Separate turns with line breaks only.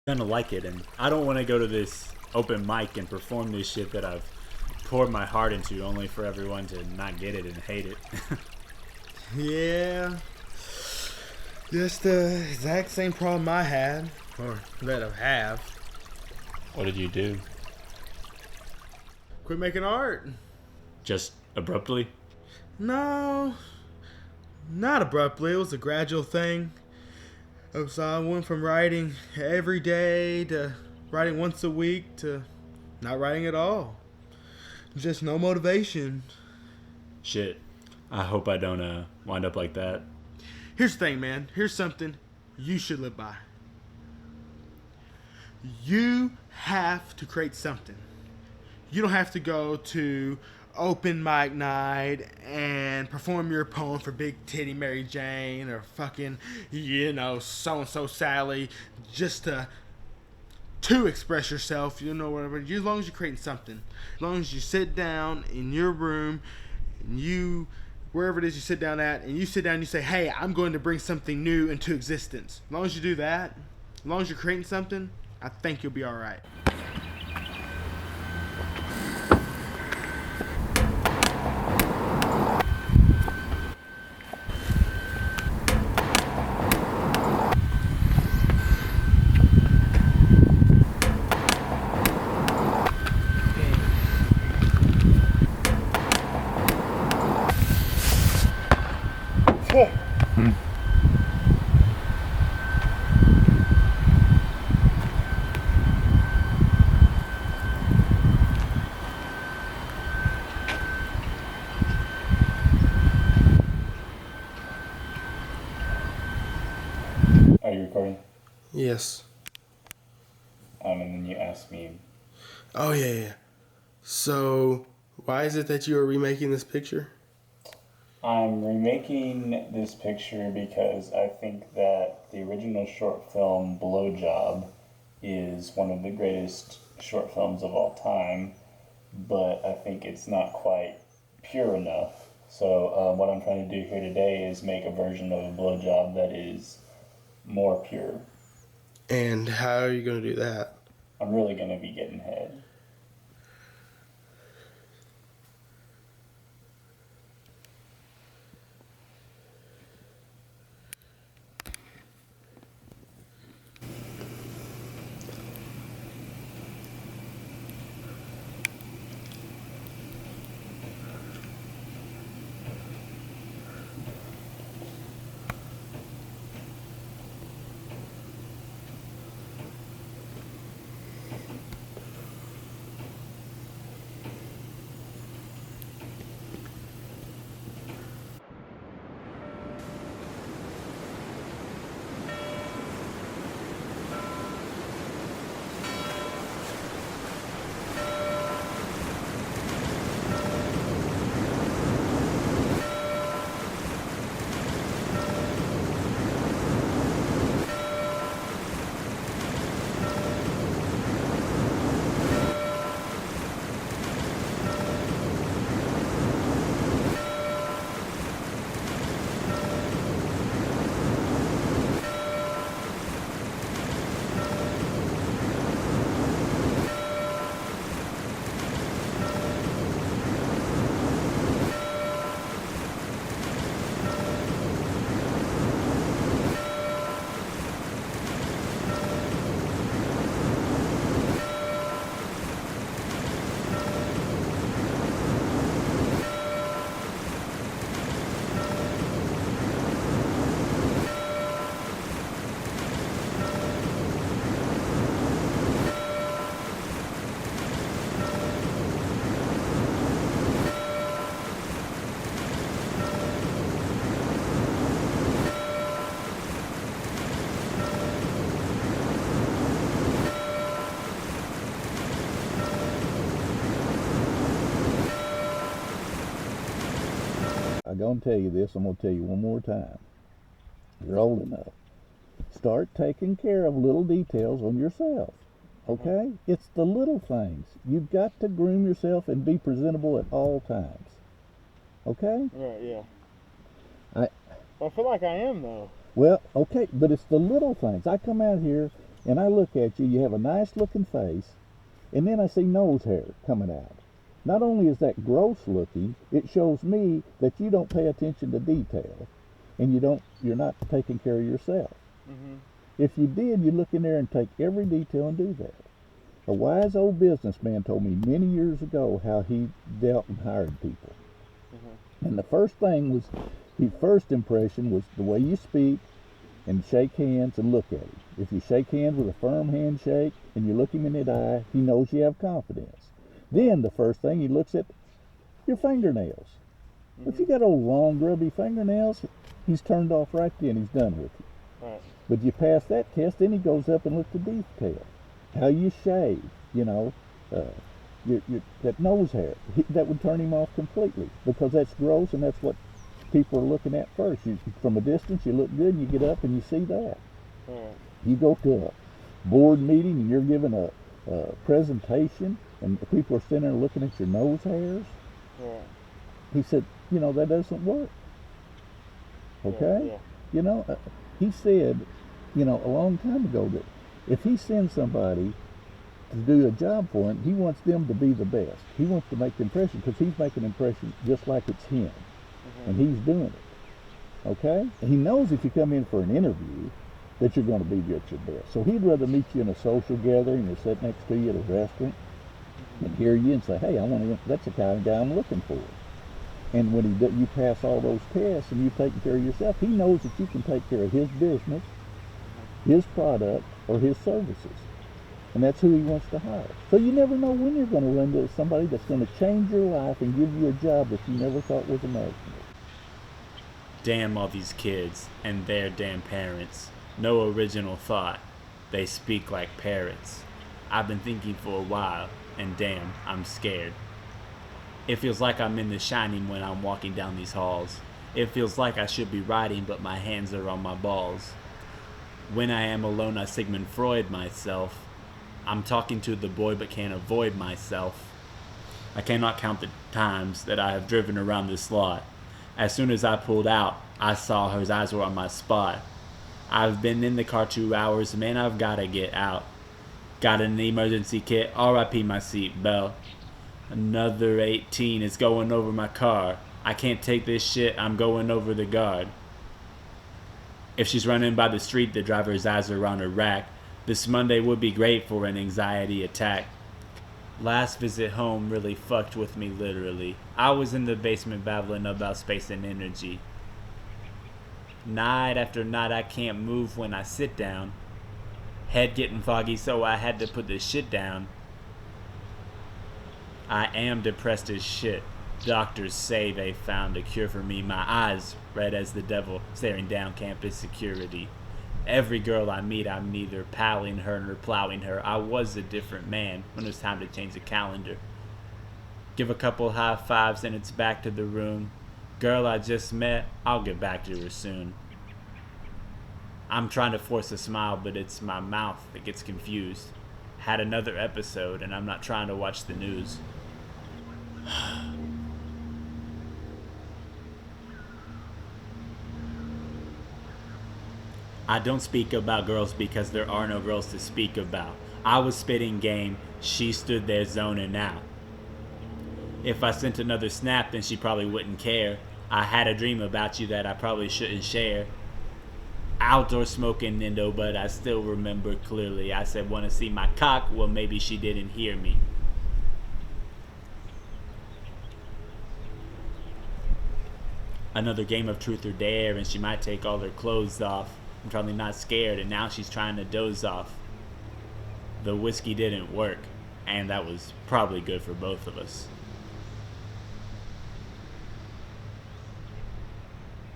gonna like it, and I don't want to go to this open mic and perform this shit that I've poured my heart into, only for everyone to not get it and hate it.
Yeah, just the exact same problem I had, or that I have.
What did you do?
Quit making art.
Just abruptly?
No, not abruptly. It was a gradual thing. So I went from writing every day to writing once a week to not writing at all. Just no motivation.
Shit. I hope I don't wind up like that.
Here's the thing, man. Here's something you should live by. You have to create something. You don't have to go to open mic night and perform your poem for Big Titty Mary Jane or fucking, so and so Sally just to express yourself, whatever. As long as you're creating something, as long as you sit down in your room and you, wherever it is you sit down at, and you sit down and you say, hey, I'm going to bring something new into existence. As long as you do that, as long as you're creating something, I think you'll be all right.
Are you recording?
Yes.
And then you asked me.
Oh, yeah. So, why is it that you are remaking this picture?
I'm remaking this picture because I think that the original short film, Blowjob, is one of the greatest short films of all time, but I think it's not quite pure enough. So what I'm trying to do here today is make a version of a blowjob that is more pure.
And how are you going to do that?
I'm really going to be getting head.
I'm going to tell you this, I'm going to tell you one more time. You're old enough. Start taking care of little details on yourself. Okay? It's the little things. You've got to groom yourself and be presentable at all times. Okay?
Right, yeah.
I
I feel like I am, though.
Well, okay, but it's the little things. I come out here and I look at you, you have a nice looking face, and then I see nose hair coming out. Not only is that gross looking, it shows me that you don't pay attention to detail, and you're not taking care of yourself.
Mm-hmm.
If you did, you look in there and take every detail and do that. A wise old businessman told me many years ago how he dealt and hired people.
Mm-hmm.
And the first thing was, his first impression was the way you speak and shake hands and look at him. If you shake hands with a firm handshake and you look him in the eye, he knows you have confidence. Then the first thing he looks at your fingernails.
Mm-hmm.
If you got old long grubby fingernails, he's turned off right then. He's done with you.
Right.
But you pass that test, then he goes up and looks at detail. How you shave, that nose hair, that would turn him off completely, because that's gross and that's what people are looking at first. From a distance, you look good and you get up and you see that.
Right.
You go to a board meeting and you're giving a presentation and people are sitting there looking at your nose hairs.
Right.
He said, that doesn't work. Okay?
Yeah.
He said, a long time ago that if he sends somebody to do a job for him, he wants them to be the best. He wants to make the impression, because he's making an impression just like it's him.
Mm-hmm.
And he's doing it. Okay? And he knows if you come in for an interview that you're going to be at your best. So he'd rather meet you in a social gathering or sit next to you at a restaurant and hear you and say, hey, that's the kind of guy I'm looking for. And when you pass all those tests and you've taken care of yourself, he knows that you can take care of his business, his product, or his services. And that's who he wants to hire. So you never know when you're going to run into somebody that's going to change your life and give you a job that you never thought was imaginable.
Damn all these kids and their damn parents. No original thought. They speak like parrots. I've been thinking for a while, and damn, I'm scared. It feels like I'm in The Shining when I'm walking down these halls. It feels like I should be writing, but my hands are on my balls. When I am alone, I Sigmund Freud myself. I'm talking to the boy but can't avoid myself. I cannot count the times that I have driven around this lot. As soon as I pulled out, I saw her eyes were on my spot. I've been in the car 2 hours, man, I've gotta get out. Got an emergency kit, RIP my seat belt. Another 18 is going over my car. I can't take this shit, I'm going over the guard. If she's running by the street, the driver's eyes are on her rack. This Monday would be great for an anxiety attack. Last visit home really fucked with me literally. I was in the basement babbling about space and energy. Night after night I can't move when I sit down. Head getting foggy, so I had to put this shit down. I am depressed as shit. Doctors say they found a cure for me. My eyes red as the devil, staring down campus security. Every girl I meet, I'm neither palling her nor plowing her. I was a different man when it was time to change the calendar. Give a couple high fives and it's back to the room. Girl I just met, I'll get back to her soon. I'm trying to force a smile, but it's my mouth that gets confused. Had another episode and I'm not trying to watch the news. I don't speak about girls because there are no girls to speak about. I was spitting game, she stood there zoning out. If I sent another snap, then she probably wouldn't care. I had a dream about you that I probably shouldn't share. Outdoor smoking Nindo, but I still remember clearly. I said, wanna see my cock? Well, maybe she didn't hear me. Another game of truth or dare, and she might take all her clothes off. I'm probably not scared, and now she's trying to doze off. The whiskey didn't work, and that was probably good for both of us.